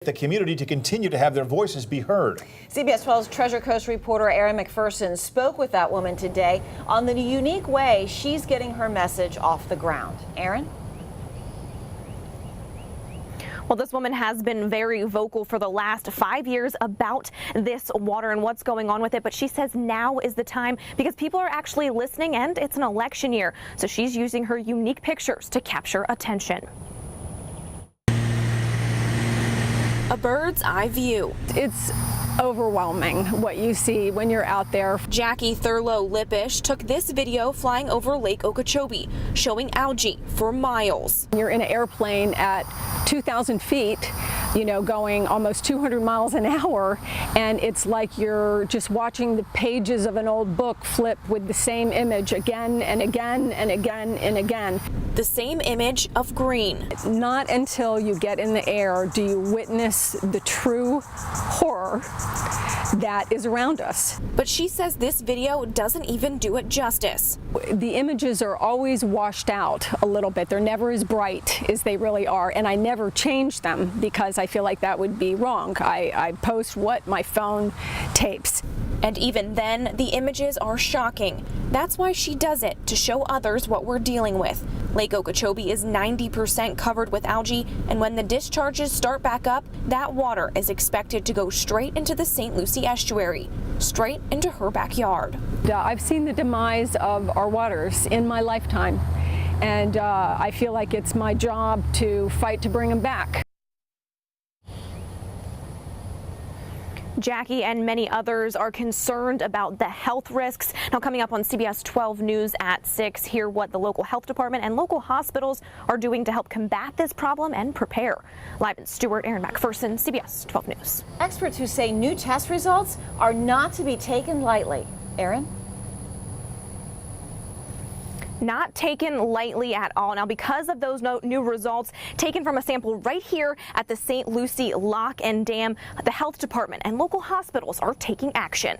the community to continue to have their voices be heard. CBS 12's Treasure Coast reporter Erin McPherson spoke with that woman today on the unique way she's getting her message off the ground. Erin? Well, this woman has been very vocal for the last 5 years about this water and what's going on with it. But she says now is the time because people are actually listening and it's an election year. So she's using her unique pictures to capture attention. A bird's eye view. It's overwhelming what you see when you're out there. Jackie Thurlow-Lippish took this video flying over Lake Okeechobee, showing algae for miles. You're in an airplane at 2,000 feet, going almost 200 miles an hour, and it's like you're just watching the pages of an old book flip with the same image again and again and again and again. The same image of green. Not until you get in the air do you witness the true horror that is around us. But she says this video doesn't even do it justice. The images are always washed out a little bit. They're never as bright as they really are, and I never change them because I feel like that would be wrong. I post what my phone tapes. And even then, the images are shocking. That's why she does it, to show others what we're dealing with. Lake Okeechobee is 90% covered with algae, and when the discharges start back up, that water is expected to go straight into the St. Lucie estuary, straight into her backyard. I've seen the demise of our waters in my lifetime, and I feel like it's my job to fight to bring them back. Jackie and many others are concerned about the health risks. Now, coming up on CBS 12 News at 6, hear what the local health department and local hospitals are doing to help combat this problem and prepare. Live in Stewart, Erin McPherson, CBS 12 News. Experts who say new test results are not to be taken lightly. Erin? Not taken lightly at all. Now, because of those new results taken from a sample right here at the St. Lucie Lock and Dam, the health department and local hospitals are taking action.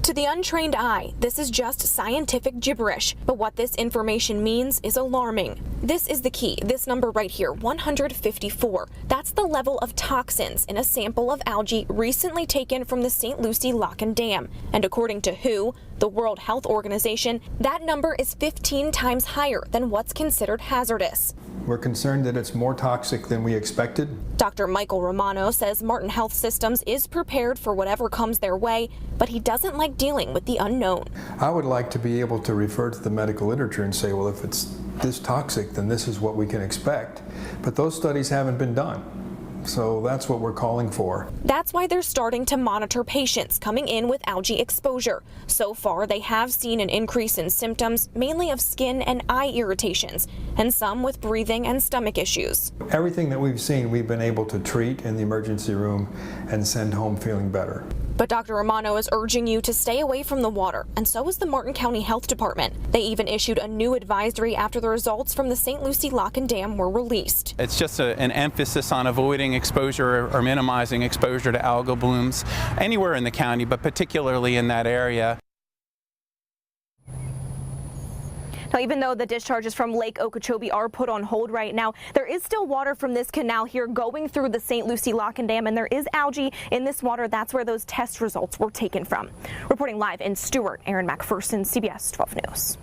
To the untrained eye, this is just scientific gibberish, but what this information means is alarming. This is the key, this number right here, 154. That's the level of toxins in a sample of algae recently taken from the St. Lucie Lock and Dam. And according to WHO, the World Health Organization, that number is 15 times higher than what's considered hazardous. We're concerned that it's more toxic than we expected. Dr. Michael Romano says Martin Health Systems is prepared for whatever comes their way, but he doesn't like dealing with the unknown. I would like to be able to refer to the medical literature and say, well, if it's this toxic, then this is what we can expect. But those studies haven't been done. So that's what we're calling for. That's why they're starting to monitor patients coming in with algae exposure. So far, they have seen an increase in symptoms, mainly of skin and eye irritations, and some with breathing and stomach issues. Everything that we've seen, we've been able to treat in the emergency room and send home feeling better. But Dr. Romano is urging you to stay away from the water, and so is the Martin County Health Department. They even issued a new advisory after the results from the St. Lucie Lock and Dam were released. It's just an emphasis on avoiding exposure or minimizing exposure to algal blooms anywhere in the county, but particularly in that area. Now, even though the discharges from Lake Okeechobee are put on hold right now, there is still water from this canal here going through the St. Lucie Lock and Dam, and there is algae in this water. That's where those test results were taken from. Reporting live in Stewart, Erin McPherson, CBS 12 News.